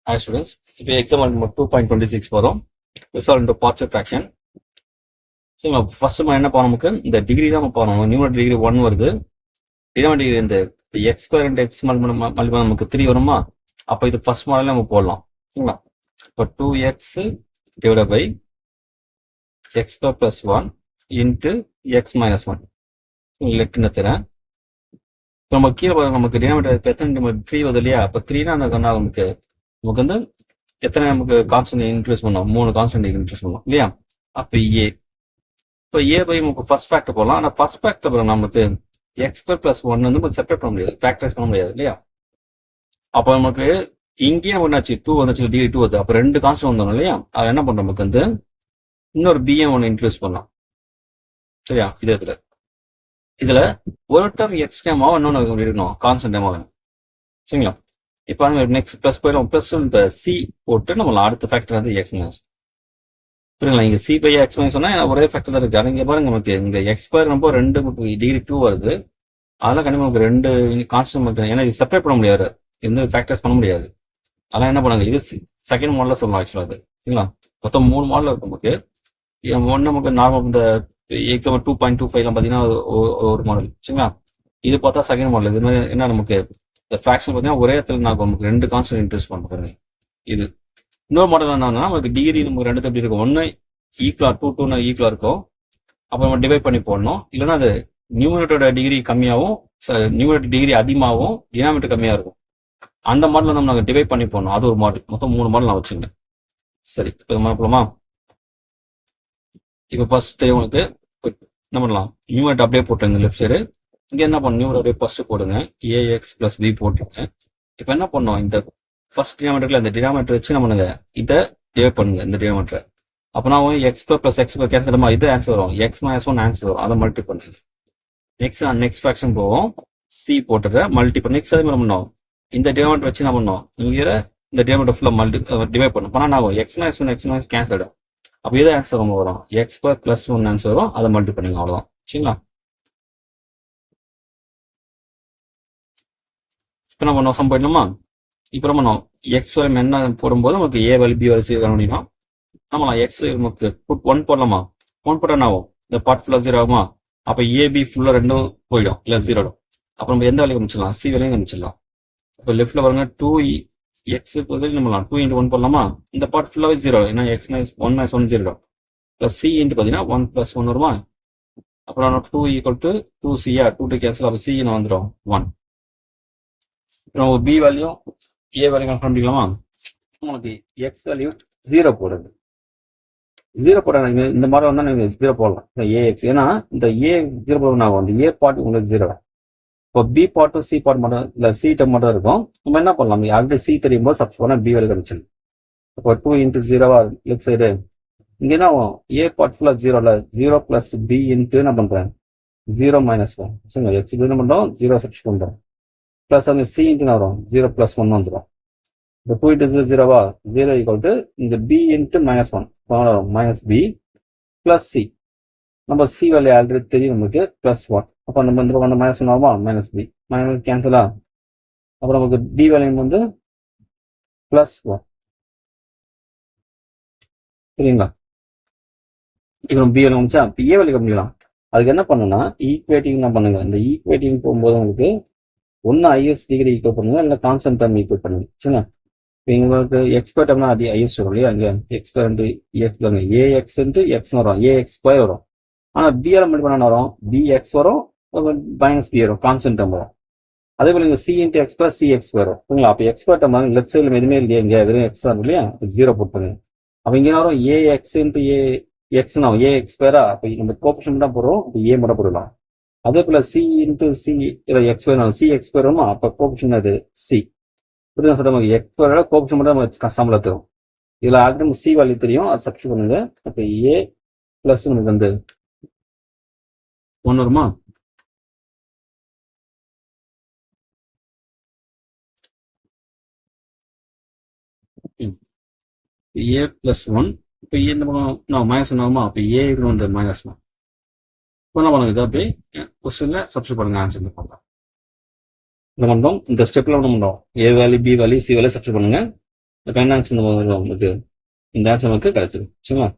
Hi students, இப்போ example number 2.26 போகிறோம். Resolve into partial fraction. So first நம்ம என்ன போகிறோம், நமக்கு இந்த டிகிரி தான் நம்ம போகிறோம். நியூமரேட்டர் டிகிரி 1 வருது, டினாமினேட்டர் டிகிரி இந்த X square into X multiple நமக்கு 3 வருமா. அப்போ இது ஃபர்ஸ்ட் மாடலில் நம்ம போடலாம். சரிங்களா? இப்போ 2x divide by x square plus 1 into x minus 1 லெட்டுன்னு தரேன். இப்போ நம்ம கீழே பாருங்க, நமக்கு டினாமினேட்டர் இப்போ எத்தனை 3 வருது இல்லையா. இப்போ 3னா அந்த நமக்கு வந்து எத்தனை நமக்கு கான்ஸ்டன்ட் இன்க்ரீஸ் பண்ணோம், 3 கான்ஸ்டன்ட் இன்க்ரீஸ் பண்ணோம் இல்லையா. அப்போ ஏ, இப்போ ஏ பை நமக்கு ஃபர்ஸ்ட் ஃபேக்டர் போடலாம். ஆனால் ஃபர்ஸ்ட் ஃபேக்டர் நமக்கு எக்ஸ் ஸ்கொயர் ப்ளஸ் 1 வந்து செப்பரேட் பண்ண முடியாது, ஃபேக்டரைஸ் பண்ண முடியாது இல்லையா. அப்போ நமக்கு இங்கேயே ஒன்றாச்சு 2 வந்துச்சு, டிகிரி 2 வருது. அப்போ 2 கான்ஸ்டன்ட் வந்தோம் இல்லையா. அது என்ன பண்ணுறோம், நமக்கு வந்து இன்னொரு பிஎம் ஒன்று இன்க்ரீஸ் பண்ணலாம் சரியா. இதில் ஒரு டேர்ம் எக்ஸ் டேமாவும் இன்னொன்று இருக்கணும், கான்ஸ்டன்ட் டேமா வேணும் சரிங்களா. இப்போ வந்து நெக்ஸ்ட் ப்ளஸ் போயிடும், ப்ளஸ் இப்போ சி போட்டு நம்மள அடுத்த ஃபேக்டர் வந்து எக்ஸ் மைனஸ் புரியுங்களா. இங்கே சி பை எக்ஸ் மைனஸ் சொன்னால் ஒரே ஃபேக்டர் தான் இருக்குது. ஆனால் இங்கே பாருங்க, நமக்கு இங்கே எக்ஸ் ஸ்கொயர் ரொம்ப 2 டிகிரி 2 வருது. அதெல்லாம் கண்டிப்பாக நமக்கு 2 கான்ஸ்டன்ட் மட்டும், ஏன்னா இது செப்பரேட் பண்ண முடியாது, எந்த ஃபேக்டர்ஸ் பண்ண முடியாது. அதெல்லாம் என்ன பண்ணுங்க, இது செகண்ட் மாடலில் சொல்லலாம் ஆக்சுவலாக. அது சரிங்களா. மொத்தம் 3 மாடல் இருக்கும் நமக்கு. ஒன்று நமக்கு நார்மல் இந்த எக்ஸாம்பிள் 2.25 பார்த்தீங்கன்னா ஒரு மாடல் சரிங்களா. இது பார்த்தா செகண்ட் மாடல். இது மாதிரி என்ன நமக்கு இந்த ஃப்ராக்ஷன் பார்த்தீங்கன்னா ஒரே இடத்துல நமக்கு 2 கான்ஸ்டன்ட் இன்ட்ரெஸ்ட் பண்ணுறேன். இது இன்னொரு மாடல் என்னன்னா, நமக்கு டிகிரி நமக்கு 2 எப்படி இருக்கும், ஒன்று ஈக்குவலா 2 ஈக்குவலா இருக்கும். அப்போ நம்ம டிவைட் பண்ணி போடணும். இல்லைன்னா அது நியூமரேட்டரோட டிகிரி கம்மியாகவும் நியூமரேட்டர் டிகிரி அதிகமாகவும் டினாமினேட்டர் கம்மியாக இருக்கும். அந்த மாடல் நம்ம நாங்கள் டிவைட் பண்ணி போடணும். அது ஒரு மாடல். மொத்தம் 3 மாடல் நான் வச்சுங்க. சரி, இப்போ போகலாமா. இப்போ ஃபர்ஸ்ட் தெரியும் என்ன பண்ணலாம், நியூமரேட்டர் அப்படியே போட்டுருங்க லெஃப்ட் சைடு. இங்கே என்ன பண்ணணும், நியூமரேட்டர் ஃபர்ஸ்ட் போடுங்க, ஏஎக்ஸ் பிளஸ் பி போட்டுருங்க. இப்போ என்ன பண்ணோம், இந்த ஃபர்ஸ்ட் டினாமினேட்டர்ல இந்த டினாமினேட்டர் வச்சு நம்ம இதை டிவைட் பண்ணுங்க, இந்த டினாமினேட்டர். அப்போ நான் X square plus X square cancel இது ஆன்சர் வரும், எக்ஸ் மைனஸ் 1 ஆன்சர் வரும். அதை மல்டி பண்ணுங்க. நெக்ஸ்ட் ஃப்ராக்ஷன் போவோம், சி போட்டுற மல்டி பண்ணி நெக்ஸ்ட் அதே மாதிரி பண்ணோம். இந்த டினாமினேட்டர் வச்சு என்ன பண்ணோம், இங்கே இந்த டினாமினேட்டர் ஃபுல்லாக டிவைட் பண்ணும். ஆனால் நான் X minus 1 X minus cancel ஆகிடும். அப்போ இதே ஆன்சர் ரொம்ப வரும், எக்ஸ் ஸ்கொயர் பிளஸ் 1 ஆன்சர் வரும். அதை மல்டி பண்ணுங்க, அவ்வளோதான் சரிங்களா. இப்போ நம்ம பண்ணோம், சம் போயிடணுமா. இப்போ நம்ம எக்ஸ் வேல்யூ என்ன போடும்போது நமக்கு ஏ வேல்யூ பி வேல்யூ சி கண்டுபிடிக்கணும். நம்மளா எக்ஸ் நமக்கு புட் 1 போடலாமா. 1 போட்டால் என்ன ஆகும், இந்த பார்ட் ஃபுல்லாக 0 ஆகுமா. அப்போ ஏபி ஃபுல்லாக 2 போயிடும், இல்லை 0 ஆகும். அப்போ நம்ம எந்த வேலையை கமிச்சிடலாம், சி வேலையும் கமிச்சிடலாம். இப்போ லெஃப்ட்டில் பாருங்க 2 எக்ஸ் பதில் நம்மளாம் 2 × 1 போடலாமா. இந்த பார்ட் ஃபுல்லாகவே 0, ஏன்னா X minus 1 minus 1 0 plus C into பார்த்தீங்கன்னா 1 + 1 வருமா. அப்புறம் 2 = 2c, 2 கேன்சல். அப்போ சி என்ன வந்துடும் 1. நம்ம பி வேல்யூ ஏ வேல்யூ கண்டுபிடிக்கலாமா. உங்களுக்கு எக்ஸ் வேல்யூ 0 போடுது, 0 போட இந்த மாதிரி வந்தால் நீங்கள் 0 போடலாம், இந்த ஏஎக்ஸ். ஏன்னா இந்த ஏ 0 போடணும் ஆகும், இந்த ஏ பார்ட் உங்களுக்கு 0. இப்போ பி பார்ட்டும் சி பார்ட் மட்டும் இல்லை, சி டம் மட்டும் இருக்கும். நம்ம என்ன பண்ணலாம், ஆல்ரெடி சி தெரியும் போது சப்ஸ் பண்ணால் பி வேல்யூ கிடைச்சிடும். இப்போ 2 × 0 லெஃப்ட் சைடு. இங்கே என்ன ஆகும், ஏ பார்ட் ஃபுல்லாக 0 இல்லை, 0 + பி இன்ட்டு என்ன பண்ணுறேன் 0 - 1 சரிங்களா. எக்ஸ் என்ன பண்ணுறோம் 0 சப்ஸ் பண்ணுறோம். ப்ளஸ் அந்த சி இன்ட்டு வரும் 0 + 1 வந்துடும். இந்த 2 × 0 0 இந்த b × -1 minus b plus c. நம்ம சி வேல்யூ ஆல்ரெடி தெரியும் நமக்கு +1. அப்போ நம்ம இந்த பக்கம் -1 ஆகுமா, மைனஸ் பி மைனஸ் கேன்சலா. அப்புறம் நமக்கு டி வேல்யூ வந்து +1 சரிங்களா. இப்போ பி வேல்யூ வந்துச்சா, இப்போ ஏ வேல்யூ கம்மிக்கலாம். அதுக்கு என்ன பண்ணுன்னா ஈக்குவேட்டிங் தான் பண்ணுங்க. இந்த ஈக்குவேட்டிங் போகும்போது உங்களுக்கு ஒன்று ஐஎஸ் டிகிரி ஈக்குவல் பண்ணுங்க, இல்லை கான்ஸ்டன்ட் டேர்ம் ஈக்குவல் பண்ணுங்க சரிங்களா. இப்போ உங்களுக்கு எக்ஸ்பர்ட் டேர்ம்னா அது ஐஎஸ் வரும் இல்லையா. இங்கே எக்ஸ்பர் ஏஎக்ஸ் எக்ஸ் வரும், ஏஎக்ஸ் ஸ்கொயர் வரும். ஆனால் பிஆர் மட்டும் பண்ண வரும், பிஎக்ஸ் வரும் மைனஸ் பி வரும், கான்ஸ்டன்ட் டேர்ம் வரும். அதே போல இங்கே சி × எக்ஸ் + சி எக்ஸ் வரும் சரிங்களா. அப்போ எக்ஸ்பர்ட் டேர்ம் லெஃப்ட் சைடில் எதுவுமே இல்லையா, இங்கே வெறும் எக்ஸ் தான் இல்லையா, 0 போட்டுருங்க. அப்போ இங்கே வரும் ஏஎக்ஸ் × ஏஎக்ஸ்னா ஏஎக்ஸ் ஸ்கொயரா. அப்போ நம்ம கோஆப்ஷன் தான் போடுறோம், இப்போ ஏ மட்டும் போடலாம். அதே போல C × C X square C X square வருமா. அப்போ கோஆப்ஷன் அது சி. இப்படிதான் சொல்ற மாதிரி எக்ஸ் ஸ்கொயரோட கோஆப்ஷன் மட்டும் நம்ம கஷ்டமில்ல தரும். இதில் ஆல்ரெடி நம்ம சி வேல்யூ தெரியும், அது சப்ஸ்டிட் பண்ணுங்க. அப்போ ஏ ப்ளஸ் நமக்கு வந்து 1 வருமா. ஏ + 1. இப்போ ஏ இந்த பக்கம் நான் -1 ஆகுமா. அப்போ ஏ வந்து -1. இப்போ என்ன பண்ணுங்க, இதை அப்படியே கொஸ்டின்ல சப்ஸ்டிட் பண்ணுங்க, ஆன்சர் பண்ணலாம். என்ன பண்ணுறோம், இந்த ஸ்டெப்ல என்ன பண்ணுறோம், A value B value C value substitute பண்ணுங்க. இப்போ என்ன ஆன்சர் நமக்கு இந்த ஆன்சர் நமக்கு கிடைச்சிடும். சரிங்களா?